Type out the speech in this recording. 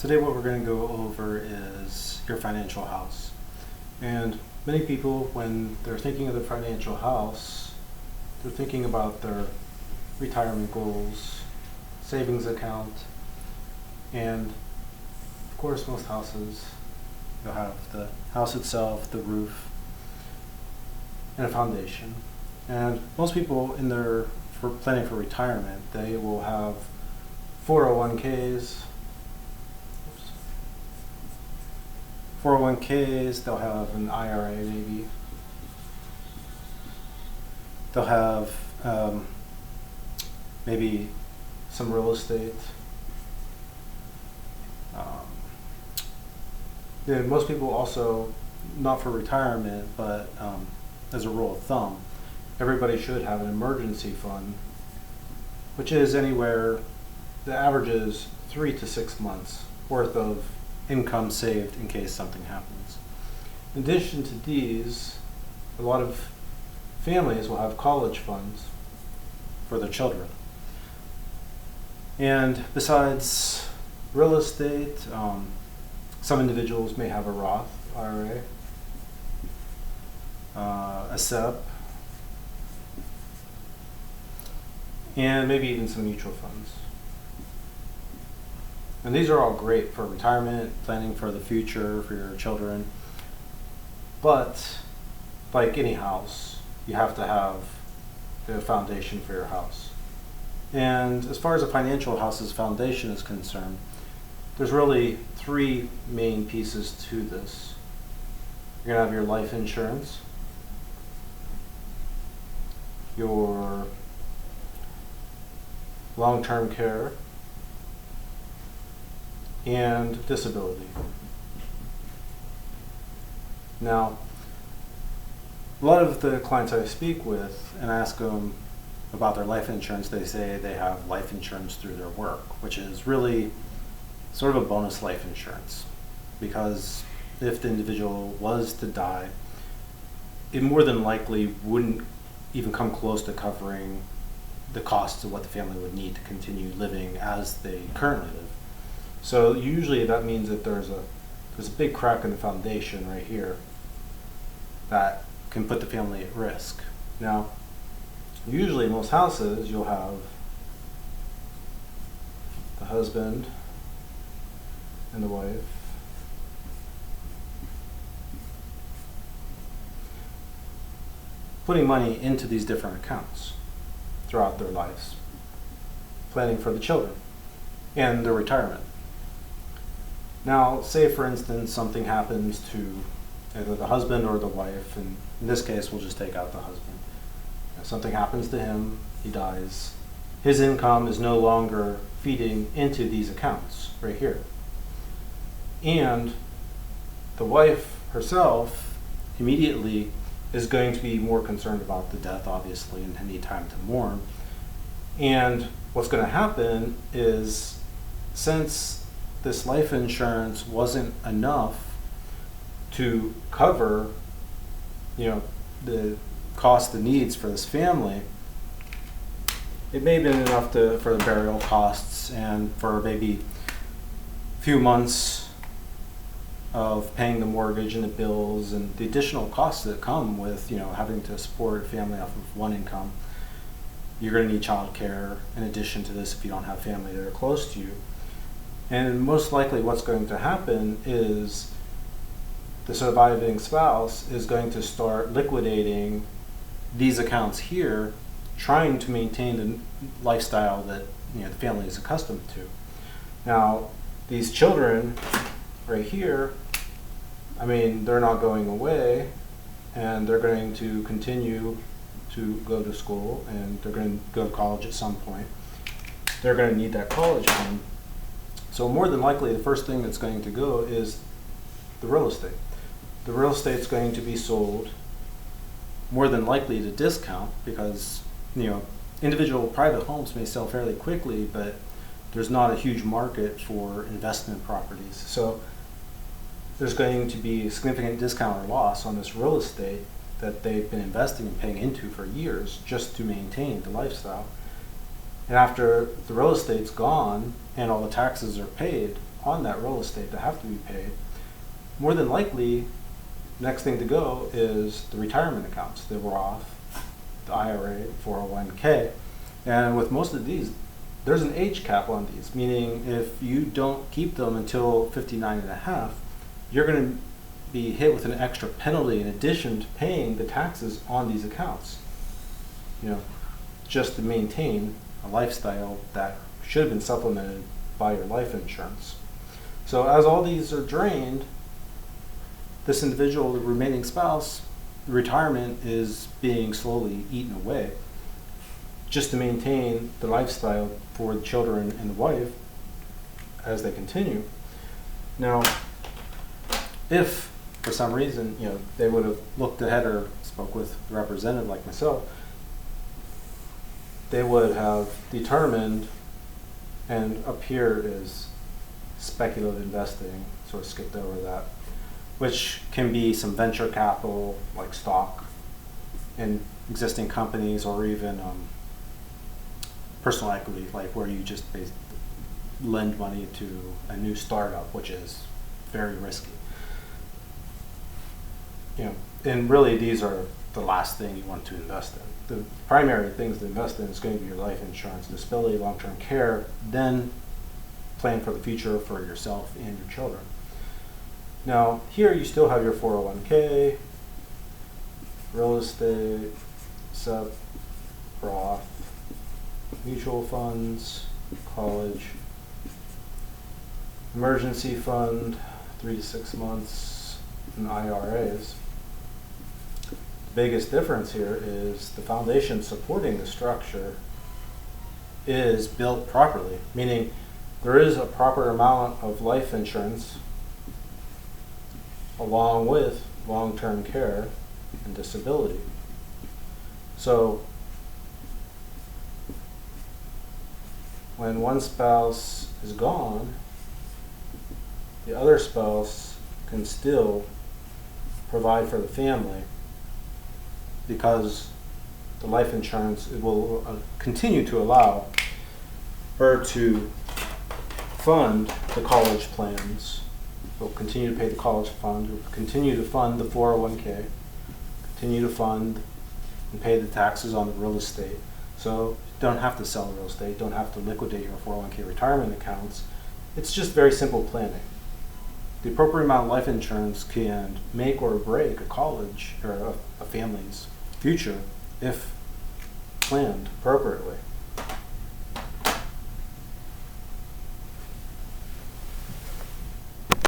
Today what we're going to go over is your financial house. And many people, when they're thinking of their financial house, they're thinking about their retirement goals, savings account, and of course most houses, you'll have the house itself, the roof, and a foundation. And most people for planning for retirement, they will have 401ks, 401ks, they'll have an IRA maybe. They'll have maybe some real estate. Most people also, not for retirement, but as a rule of thumb, everybody should have an emergency fund, which is anywhere, the average is 3 to 6 months worth of income saved in case something happens. In addition to these, a lot of families will have college funds for their children. And besides real estate, some individuals may have a Roth IRA, a SEP, and maybe even some mutual funds. And these are all great for retirement, planning for the future, for your children. But like any house, you have to have the foundation for your house. And as far as a financial house's foundation is concerned, there's really 3 main pieces to this. You're going to have your life insurance, your long-term care, and disability. Now, a lot of the clients I speak with and ask them about their life insurance, they say they have life insurance through their work, which is really sort of a bonus life insurance, because if the individual was to die, it more than likely wouldn't even come close to covering the costs of what the family would need to continue living as they currently live. So usually that means that there's a big crack in the foundation right here that can put the family at risk. Now, usually in most houses you'll have the husband and the wife putting money into these different accounts throughout their lives, planning for the children and their retirement. Now, say for instance something happens to either the husband or the wife, and in this case we'll just take out the husband. If something happens to him, he dies, his income is no longer feeding into these accounts right here. And the wife herself immediately is going to be more concerned about the death, obviously, and need time to mourn. And what's going to happen is, since this life insurance wasn't enough to cover, the cost, the needs for this family, it may have been enough for the burial costs and for maybe a few months of paying the mortgage and the bills and the additional costs that come with having to support a family off of one income. You're going to need child care in addition to this if you don't have family that are close to you. And most likely what's going to happen is the surviving spouse is going to start liquidating these accounts here, trying to maintain the lifestyle that the family is accustomed to. Now, these children right here, they're not going away, and they're going to continue to go to school, and they're going to go to college at some point. They're going to need that college fund. So more than likely, the first thing that's going to go is the real estate. The real estate's going to be sold more than likely at a discount, because individual private homes may sell fairly quickly, but there's not a huge market for investment properties. So there's going to be a significant discount or loss on this real estate that they've been investing and paying into for years just to maintain the lifestyle. And after the real estate's gone and all the taxes are paid on that real estate that have to be paid, more than likely, next thing to go is the retirement accounts, the Roth, the IRA, 401k. And with most of these, there's an age cap on these, meaning if you don't keep them until 59 and a half, you're going to be hit with an extra penalty in addition to paying the taxes on these accounts. Just to maintain a lifestyle that should have been supplemented by your life insurance. So as all these are drained, this individual, the remaining spouse, retirement is being slowly eaten away just to maintain the lifestyle for the children and the wife as they continue. Now, if for some reason, they would have looked ahead or spoke with a representative like myself, they would have determined, and up here is speculative investing, sort of skipped over that, which can be some venture capital like stock in existing companies, or even personal equity, like where you just lend money to a new startup, which is very risky. And really these are the last thing you want to invest in. The primary things to invest in is going to be your life insurance, disability, long-term care, then plan for the future for yourself and your children. Now, here you still have your 401k, real estate, SEP, Roth, mutual funds, college, emergency fund, 3 to 6 months, and IRAs. The biggest difference here is the foundation supporting the structure is built properly, meaning there is a proper amount of life insurance along with long-term care and disability. So when one spouse is gone, the other spouse can still provide for the family because the life insurance will continue to allow her to fund the college plans. We'll continue to pay the college fund, we'll continue to fund the 401k, continue to fund and pay the taxes on the real estate. So you don't have to sell real estate, don't have to liquidate your 401k retirement accounts. It's just very simple planning. The appropriate amount of life insurance can make or break a college or a family's future if planned appropriately.